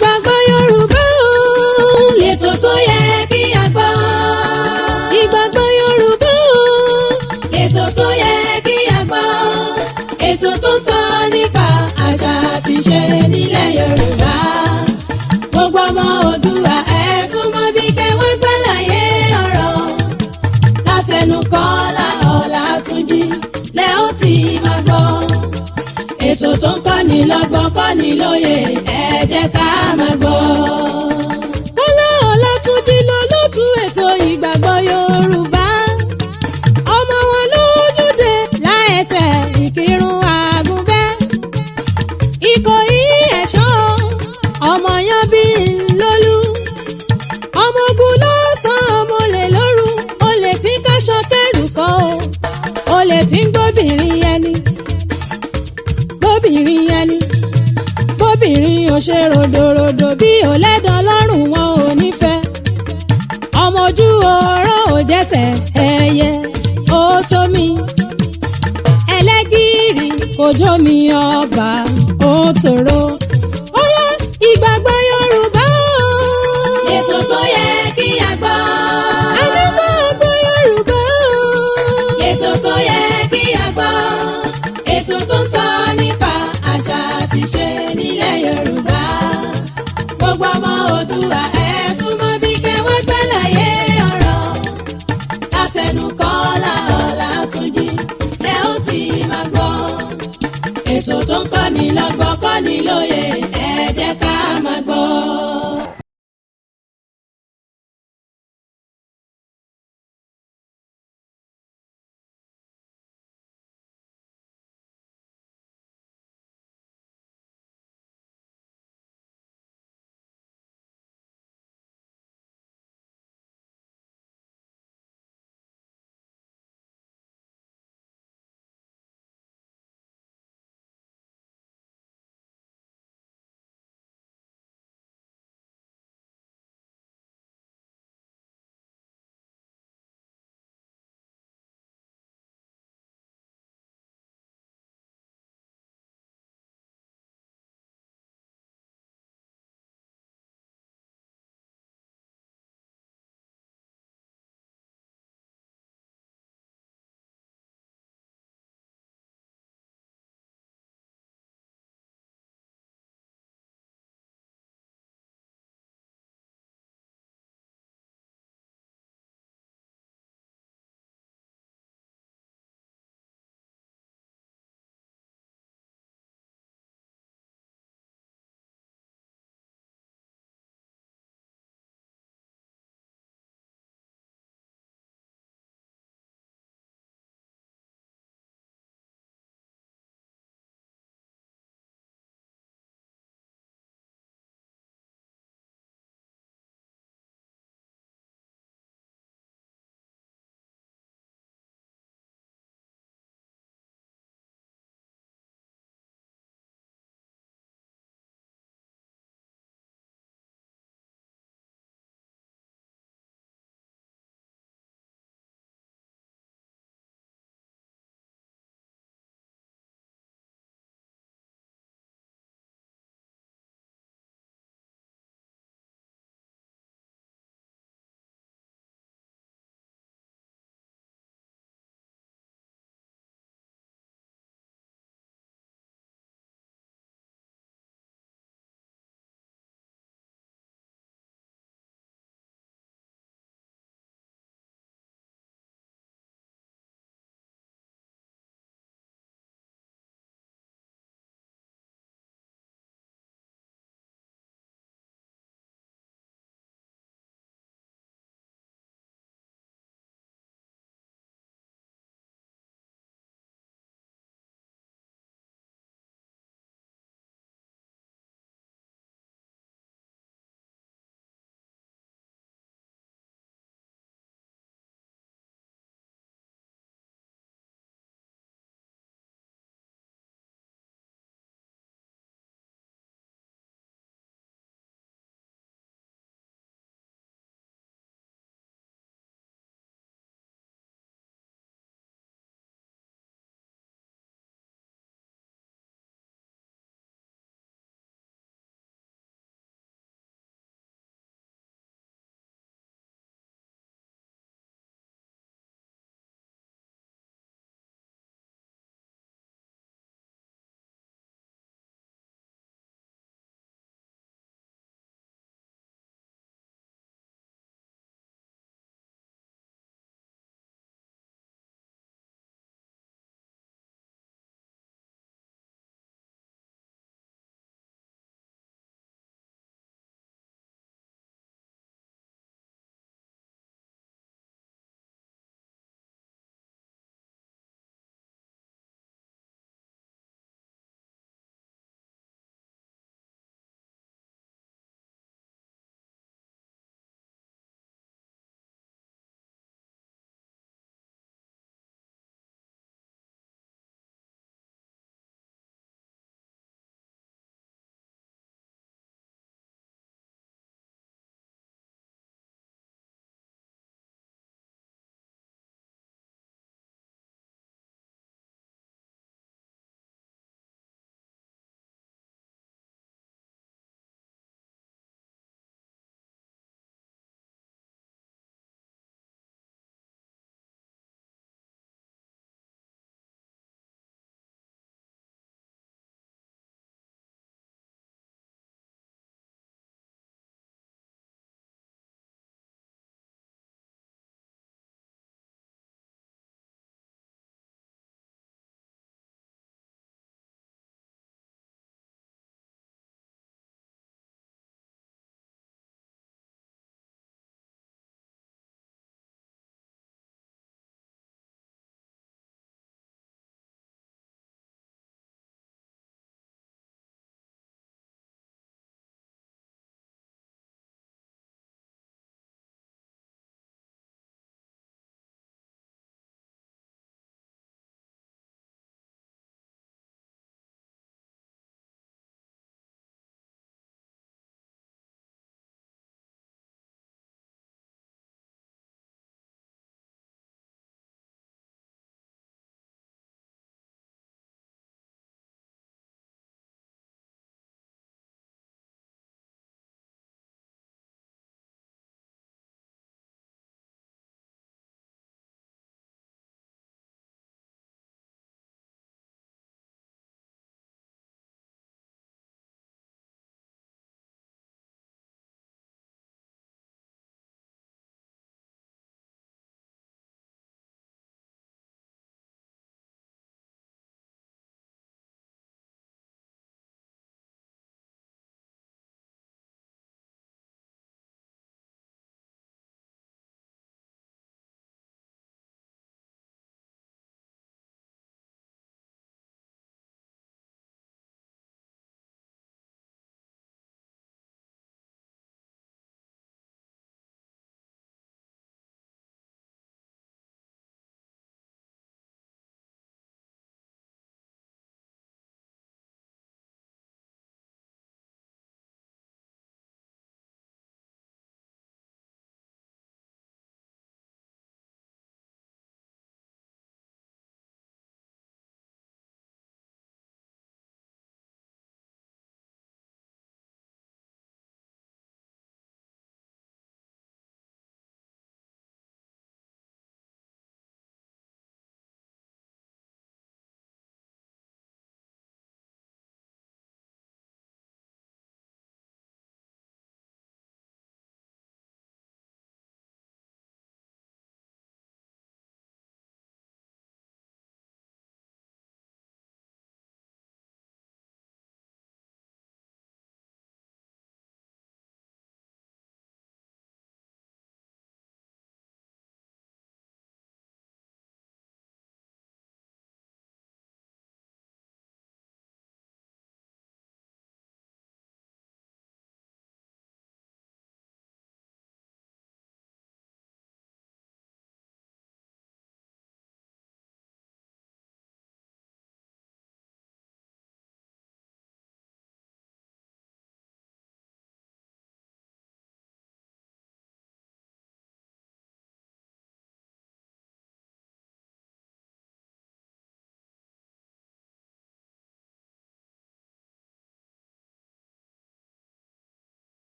Ìgbàgbọ́ Yorùbá o, lètò tó yẹ kí a gbọ́. Ìgbàgbọ́ Yorùbá o, lètò tó yẹ kí a gbọ́. Ètò tó ń sọ nípa àṣà àti ìṣe nílẹ̀ Yorùbá. Gbogbo ọmọ Oòduà ẹ súnmọ́ bí kẹwọ́n gbàlàyé ọ̀rọ̀. Látẹnu Kọ́lá Ọlátúnjí lẹ́ ó ti máa gbọ́. Ètò tó ń kọ́ni lọ́gbọ́n kọ́ni lóye ẹ jẹ́ ká máa gbọ́. Kọ́lá Ọlátúnjí lolóòtú ètò Ìgbàgbọ́ Yorùbá. Ọmọ wọn lójúde láẹsẹ̀ Ìkírun Àgùnbẹ́. Ìkòyí ẹ̀ṣọ́ ọmọ yan bí lólú. Ọmọ ogun ló sọ ọmọ olè lóru. Olè tí káṣọ kẹrù kọ́ o. Olè tí ń gbóbìnrin ẹni. Gbóbìnrin ẹni. Gbóbìnrin ò ṣe ròdòròdò bí ọ̀lẹ́dàn lọ́rùn wọn ò nífẹ̀ẹ́. Ọmọ ojú oró ò jẹ́sẹ̀ ẹyẹ ó tó mi. Ẹlẹ́gìrì kò jó mi ọba ó tòrò. Ó yá Ìgbàgbọ́ Yorùbá o. Ètò tó yẹ kí a gbọ́. Ìgbàgbọ́ Yorùbá o. Ètò tó yẹ kí a gbọ́. Ètò tó ń sọ nípa àṣà àti ìṣe nílẹ̀ Yorùbá. Gbogbo ọmọ Oòduà ẹ súnmọ́ bí kẹwọ́n gbàlàyé ọ̀rọ̀. Látẹnu Kọ́lá Ọlátúnjí lẹ́ ó ti máa gbọ́. Ètò tó ń kọ́ni lọ́gbọ́n kọ́ni lóye ẹ jẹ́ ká máa gbọ́.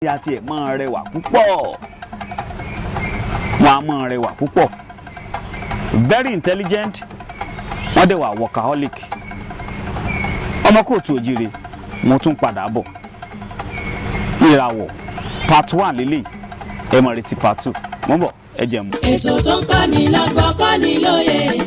àti ẹ̀ máa rẹwà púpọ̀ wọn á máa rẹwà púpọ̀ very intelligent wọ́n dẹ̀ wà workaholic ọmọ kóòtù òjìrè mo tún padà bọ̀ ìràwọ̀ part 1 lélẹ̀ ẹ mọ̀ retí part 2 mo ń bọ̀ ẹ jẹ́ mu. ètò tó ń kọ́ni lọ́gbọ́n kọ́ni lóye.